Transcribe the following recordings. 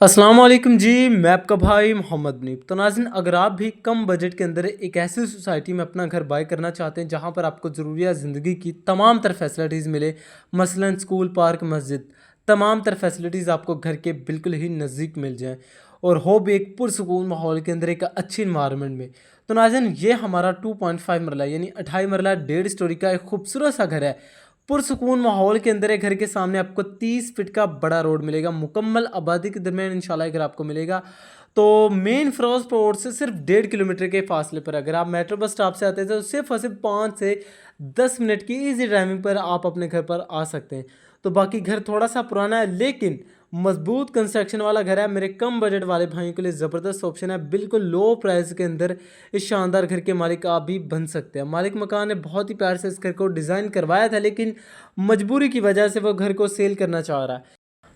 अस्सलाम वालेकुम जी। मैं आपका भाई मोहम्मद मुनीब। तो नाज़रीन, अगर आप भी कम बजट के अंदर एक ऐसी सोसाइटी में अपना घर बाय करना चाहते हैं जहां पर आपको ज़रूरियात ज़िंदगी की तमाम तर फैसिलिटीज़ मिले, मसलन स्कूल, पार्क, मस्जिद, तमाम तर फैसिलिटीज़ आपको घर के बिल्कुल ही नज़दीक मिल जाएँ और हो भी एक पुरसकून माहौल के अंदर, एक अच्छी इन्वायरमेंट में। तो नाज़रीन, ये हमारा 2.5 मरला यानी 28 मरला 1.5 स्टोरी का एक खूबसूरत सा घर है। पुरसकून माहौल के अंदर है। घर के सामने आपको 30 फीट का बड़ा रोड मिलेगा। मुकम्मल आबादी के दरमियान इंशाल्लाह घर आपको मिलेगा। तो मेन फिरोजपुर रोड से सिर्फ 1.5 किलोमीटर के फासले पर अगर आप मेट्रो बस स्टॉप से आते हैं तो सिर्फ और सिर्फ 5 से 10 मिनट की ईजी ड्राइविंग पर आप अपने घर पर आ सकते हैं। तो बाकी घर थोड़ा सा पुराना है लेकिन मजबूत कंस्ट्रक्शन वाला घर है। मेरे कम बजट वाले भाइयों के लिए ज़बरदस्त ऑप्शन है। बिल्कुल लो प्राइस के अंदर इस शानदार घर के मालिक आप भी बन सकते हैं। मालिक मकान ने बहुत ही प्यार से इस घर को डिज़ाइन करवाया था लेकिन मजबूरी की वजह से वो घर को सेल करना चाह रहा है।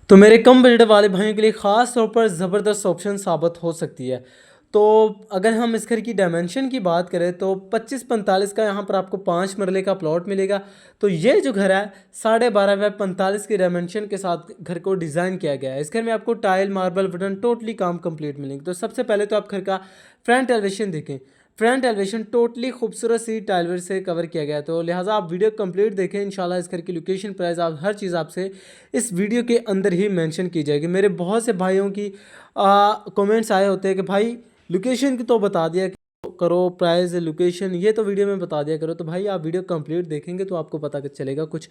तो मेरे कम बजट वाले भाइयों के लिए ख़ास तौर पर ज़बरदस्त ऑप्शन साबित हो सकती है। तो अगर हम इस घर की डायमेंशन की बात करें तो 25-45 का यहाँ पर आपको 5 मरले का प्लॉट मिलेगा। तो ये जो घर है 12.5 बाय 45 की डायमेंशन के साथ घर को डिज़ाइन किया गया है। इस घर में आपको टाइल, मार्बल, वुडन टोटली काम कंप्लीट मिलेंगे। तो सबसे पहले तो आप घर का फ्रंट एलिवेशन देखें। फ्रंट एलिवेशन टोटली खूबसूरत सी टाइलवर से कवर किया गया है। तो लिहाजा आप वीडियो कंप्लीट देखें। इंशाल्लाह इस घर की लोकेशन, प्राइस, आप हर चीज़ आपसे इस वीडियो के अंदर ही मेंशन की जाएगी। मेरे बहुत से भाइयों की कमेंट्स आए होते हैं कि भाई लोकेशन की तो बता दिया करो, प्राइस, लोकेशन ये तो वीडियो में बता दिया करो। तो भाई आप वीडियो कंप्लीट देखेंगे तो आपको पता चलेगा कुछ।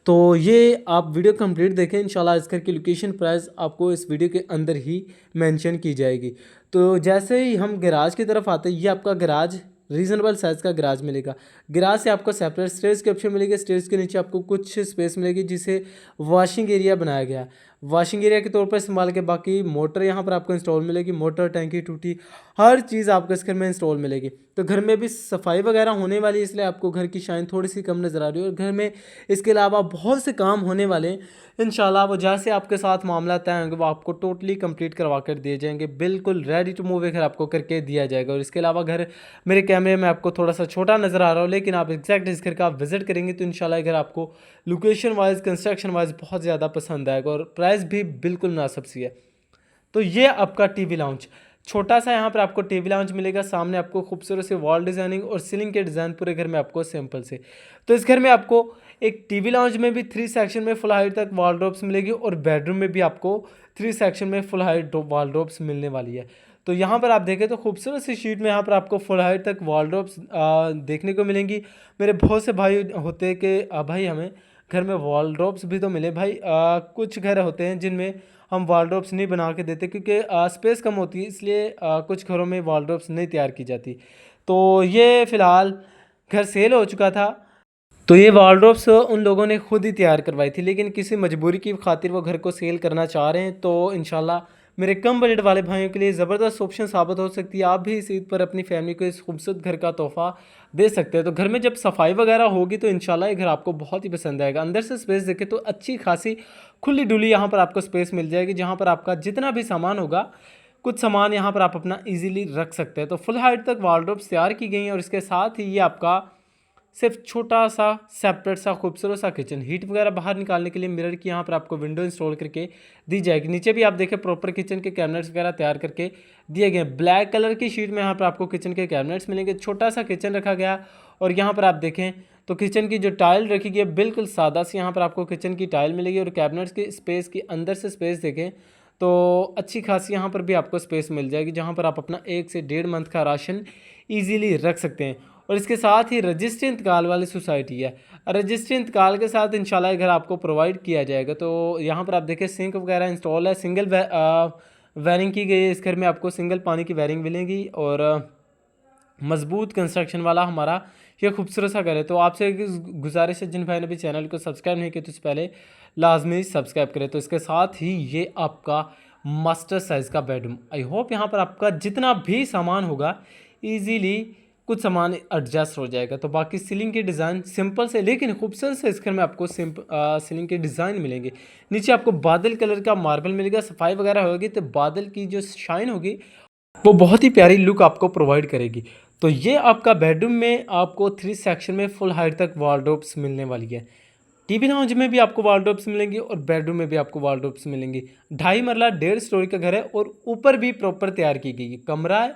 तो ये आप वीडियो कंप्लीट देखें। इंशाल्लाह इस घर की लोकेशन, प्राइस आपको इस वीडियो के अंदर ही मेंशन की जाएगी। तो जैसे ही हम गैराज की तरफ आते हैं, ये आपका गैराज रीज़नेबल साइज़ का गैराज मिलेगा। गैराज से आपको सेपरेट स्टेयर्स के ऑप्शन मिलेगी। स्टेयर्स के नीचे आपको कुछ स्पेस मिलेगी जिसे वॉशिंग एरिया बनाया गया है। वॉशिंग एरिया के तौर पर इस्तेमाल के बाकी मोटर यहाँ पर आपको इंस्टॉल मिलेगी। मोटर, टंकी, टूटी, हर चीज़ आपको इस घर में इंस्टॉल मिलेगी। तो घर में भी सफाई वगैरह होने वाली है, इसलिए आपको घर की शाइन थोड़ी सी कम नज़र आ रही है। और घर में इसके अलावा बहुत से काम होने वाले हैं। इंशाल्लाह वो जैसे आपके साथ मामला तय होंगे वो आपको टोटली कंप्लीट करवा कर दिए जाएंगे। बिल्कुल रेडी टू मूव घर आपको करके दिया जाएगा। और इसके अलावा घर मेरे कैमरे में आपको थोड़ा सा छोटा नज़र आ रहा हो लेकिन आप एग्जैक्ट इस घर का आप विजिट करेंगे तो इंशाल्लाह घर आपको लोकेशन वाइज, कंस्ट्रक्शन वाइज बहुत ज़्यादा पसंद आएगा और प्राइस भी बिल्कुल मुनासिब सी है। तो ये आपका टीवी लाउंज, छोटा सा यहाँ पर आपको टीवी लाउंज मिलेगा। सामने आपको खूबसूरत से वॉल डिज़ाइनिंग और सीलिंग के डिज़ाइन पूरे घर में आपको सिंपल से। तो इस घर में आपको एक टीवी लाउंज में भी 3 सेक्शन में फुल हाइट तक वॉलड्रॉप्स मिलेगी और बेडरूम में भी आपको 3 सेक्शन में फुल हाइट वॉलड्रॉप्स मिलने वाली है। तो यहाँ पर आप देखें तो खूबसूरत सी शीट में यहाँ पर आपको फुल हाइट तक वॉलड्रॉप्स देखने को मिलेंगी। मेरे बहुत से भाई होते हैं कि भाई हमें घर में वॉलड्रॉप्स भी तो मिले। भाई कुछ घर होते हैं जिनमें हम वॉलड्रॉप्स नहीं बना के देते क्योंकि स्पेस कम होती है, इसलिए कुछ घरों में वॉलड्रॉप्स नहीं तैयार की जाती। तो ये फ़िलहाल घर सेल हो चुका था। तो ये वॉलड्रॉप्स उन लोगों ने खुद ही तैयार करवाई थी लेकिन किसी मजबूरी की खातिर वो घर को सेल करना चाह रहे हैं। तो इंशाल्लाह मेरे कम बजट वाले भाइयों के लिए ज़बरदस्त ऑप्शन साबित हो सकती है। आप भी इस ईद पर अपनी फैमिली को इस खूबसूरत घर का तोहफ़ा दे सकते हैं। तो घर में जब सफाई वगैरह होगी तो इंशाल्लाह ये घर आपको बहुत ही पसंद आएगा। अंदर से स्पेस देखें तो अच्छी खासी खुली डुली यहाँ पर आपको स्पेस मिल जाएगी जहाँ पर आपका जितना भी सामान होगा, कुछ सामान यहाँ पर आप अपना ईजिली रख सकते हैं। तो फुल हाइट तक वॉलड्रॉप्स तैयार की गई हैं और इसके साथ ही ये आपका सिर्फ छोटा सा सेपरेट सा खूबसूरत सा किचन, हीट वगैरह बाहर निकालने के लिए मिरर की यहाँ पर आपको विंडो इंस्टॉल करके दी जाएगी। नीचे भी आप देखें प्रॉपर किचन के कैबिनेट्स वगैरह तैयार करके दिए गए। ब्लैक कलर की शीट में यहाँ पर आपको किचन के कैबिनेट्स मिलेंगे। छोटा सा किचन रखा गया और यहाँ पर आप देखें तो किचन की जो टाइल रखी गई है बिल्कुल सादा सी यहाँ पर आपको किचन की टाइल मिलेगी। और कैबिनेट्स की स्पेस की अंदर से स्पेस देखें तो अच्छी खासी यहाँ पर भी आपको स्पेस मिल जाएगी जहाँ पर आप अपना 1 से 1.5 मंथ का राशन ईजिली रख सकते हैं। और इसके साथ ही रजिस्ट्री इंतकाल वाली सोसाइटी है। रजिस्ट्री इंतकाल के साथ इंशाल्लाह घर आपको प्रोवाइड किया जाएगा। तो यहाँ पर आप देखें सिंक वगैरह इंस्टॉल है। सिंगल वायरिंग की गई है। इस घर में आपको सिंगल पानी की वायरिंग मिलेगी और मजबूत कंस्ट्रक्शन वाला हमारा ये खूबसूरत सा घर है। तो आपसे गुजारिश है जिन भाई ने भी चैनल को सब्सक्राइब नहीं किया तो उससे पहले लाजमी सब्सक्राइब करें। तो इसके साथ ही ये आपका मास्टर साइज़ का बेडरूम, आई होप यहाँ पर आपका जितना भी सामान होगा ईजीली कुछ सामान एडजस्ट हो जाएगा। तो बाकी सीलिंग के डिज़ाइन सिंपल से लेकिन खूबसूरत से इस घर में आपको सीलिंग के डिज़ाइन मिलेंगे। नीचे आपको बादल कलर का मार्बल मिलेगा। सफाई वगैरह होगी तो बादल की जो शाइन होगी वो बहुत ही प्यारी लुक आपको प्रोवाइड करेगी। तो ये आपका बेडरूम में आपको 3 सेक्शन में फुल हाइट तक वॉलड्रॉप्स मिलने वाली है। टीवी लाउंज में भी आपको वार्डरोब्स मिलेंगी और बेडरूम में भी आपको वार्डरोब्स मिलेंगी। 2.5 मरला 1.5 स्टोरी का घर है और ऊपर भी प्रॉपर तैयार की गई है। कमरा है,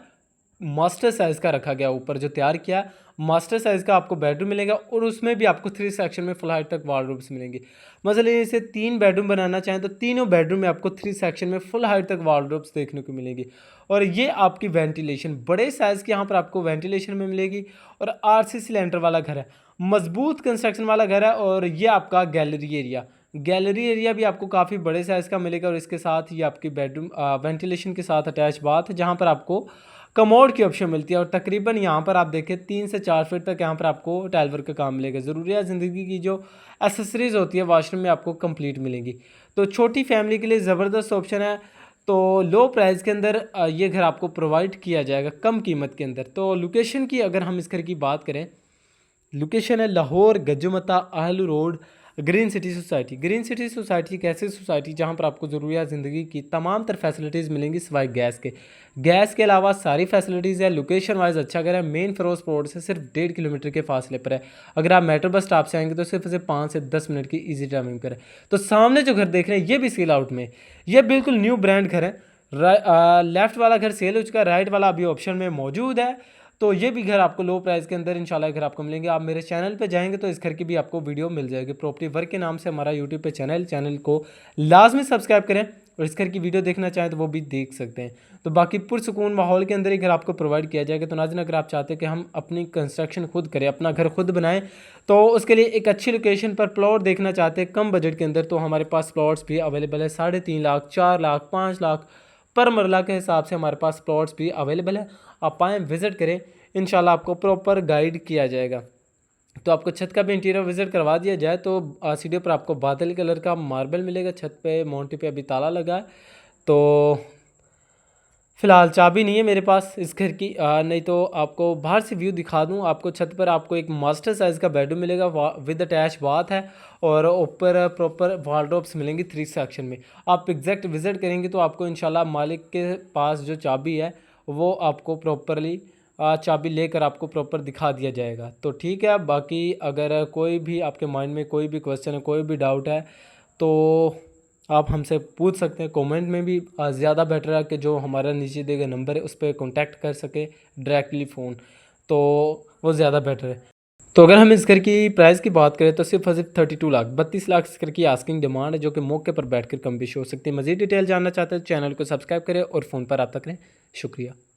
मास्टर साइज़ का रखा गया, ऊपर जो तैयार किया मास्टर साइज़ का आपको बेडरूम मिलेगा और उसमें भी आपको 3 सेक्शन में फुल हाइट तक वार्डरोब्स मिलेंगी। मसलन इसे 3 बेडरूम बनाना चाहें तो तीनों बेडरूम में आपको 3 सेक्शन में फुल हाइट तक वार्डरोब्स देखने को मिलेंगी। और ये आपकी वेंटिलेशन बड़े साइज़ की यहाँ पर आपको वेंटिलेशन में मिलेगी। और आरसी सिलेंडर वाला घर है, मजबूत कंस्ट्रक्शन वाला घर है। और ये आपका गैलरी एरिया भी आपको काफ़ी बड़े साइज़ का मिलेगा। और इसके साथ ही आपकी बेडरूम वेंटिलेशन के साथ अटैच बाथ है, जहाँ पर आपको कमोड की ऑप्शन मिलती है। और तकरीबन यहाँ पर आप देखें 3 से 4 फीट तक यहाँ पर आपको टाइल वर्क का काम मिलेगा। ज़रूरियात ज़िंदगी की जो एसेसरीज होती है वॉशरूम में आपको कंप्लीट मिलेंगी। तो छोटी फैमिली के लिए ज़बरदस्त ऑप्शन है। तो लो प्राइस के अंदर ये घर आपको प्रोवाइड किया जाएगा कम कीमत के अंदर। तो लोकेशन की अगर हम इस घर की बात करें, लोकेशन है Lahore Gajumata Ahlu road, green city society. Green city society एक ऐसी सोसाइटी जहां पर आपको ज़रूरियात ज़िंदगी की तमाम तर फैसिलिटीज़ मिलेंगी सिवाय गैस के अलावा सारी फैसिलिटीज़ है। लोकेशन वाइज अच्छा घर है, मेन फिरोज रोड से सिर्फ 1.5 किलोमीटर के फासले पर है। अगर आप मेट्रो बस स्टॉप से आएंगे तो सिर्फ से 5 से 10 मिनट की ईजी टाइमिंग पर है। तो सामने जो घर देख रहे हैं ये भी सेल आउट में, ये बिल्कुल न्यू ब्रांड घर है। लेफ्ट वाला घर सेल हो चुका है, राइट वाला अभी ऑप्शन में मौजूद है। तो ये भी घर आपको लो प्राइस के अंदर इंशाल्लाह घर आपको मिलेंगे। आप मेरे चैनल पे जाएंगे तो इस घर की भी आपको वीडियो मिल जाएगी। प्रॉपर्टी वर्क के नाम से हमारा यूट्यूब पे चैनल को लाजमी सब्सक्राइब करें और इस घर की वीडियो देखना चाहें तो वो भी देख सकते हैं। तो बाकी पुरसुकून माहौल के अंदर ही घर आपको प्रोवाइड किया जाएगा। तो नाज़रीन, अगर आप चाहते हैं कि हम अपनी कंस्ट्रक्शन खुद करें, अपना घर खुद बनाएं, तो उसके लिए एक अच्छी लोकेशन पर प्लॉट देखना चाहते हैं कम बजट के अंदर, तो हमारे पास प्लॉट्स भी अवेलेबल है। 3.5 लाख, 4 लाख, 5 लाख पर मरला के हिसाब से हमारे पास प्लॉट्स भी अवेलेबल है। आप आएँ, विज़िट करें, इंशाल्लाह आपको प्रॉपर गाइड किया जाएगा। तो आपको छत का भी इंटीरियर विज़िट करवा दिया जाए तो सीढ़ियों पर आपको बादल कलर का मार्बल मिलेगा। छत पे मोंटी पे अभी ताला लगा है। तो फ़िलहाल चाबी नहीं है मेरे पास इस घर की, नहीं तो आपको बाहर से व्यू दिखा दूं। आपको छत पर आपको एक मास्टर साइज़ का बेडरूम मिलेगा विद अटैच बाथ है। और ऊपर प्रॉपर वार्डरोब्स मिलेंगी 3 सेक्शन में। आप एग्जैक्ट विज़िट करेंगे तो आपको इंशाल्लाह मालिक के पास जो चाबी है वो आपको प्रॉपरली चाबी लेकर आपको प्रॉपर दिखा दिया जाएगा। तो ठीक है, बाकी अगर कोई भी आपके माइंड में कोई भी क्वेश्चन है, कोई भी डाउट है, तो आप हमसे पूछ सकते हैं कमेंट में भी। ज़्यादा बेटर है कि जो हमारा नीचे दिए गए नंबर है उस पर कॉन्टैक्ट कर सके डायरेक्टली फ़ोन, तो वो ज़्यादा बेटर है। तो अगर हम इस घर की प्राइस की बात करें तो सिर्फ और सिर्फ 32 लाख, 32 लाख इस घर की आस्किंग डिमांड है, जो कि मौके पर बैठकर कम भी हो सकती है। मज़ीद डिटेल जानना चाहते हैं तो चैनल को सब्सक्राइब करें और फ़ोन पर रब्ता करें। शुक्रिया।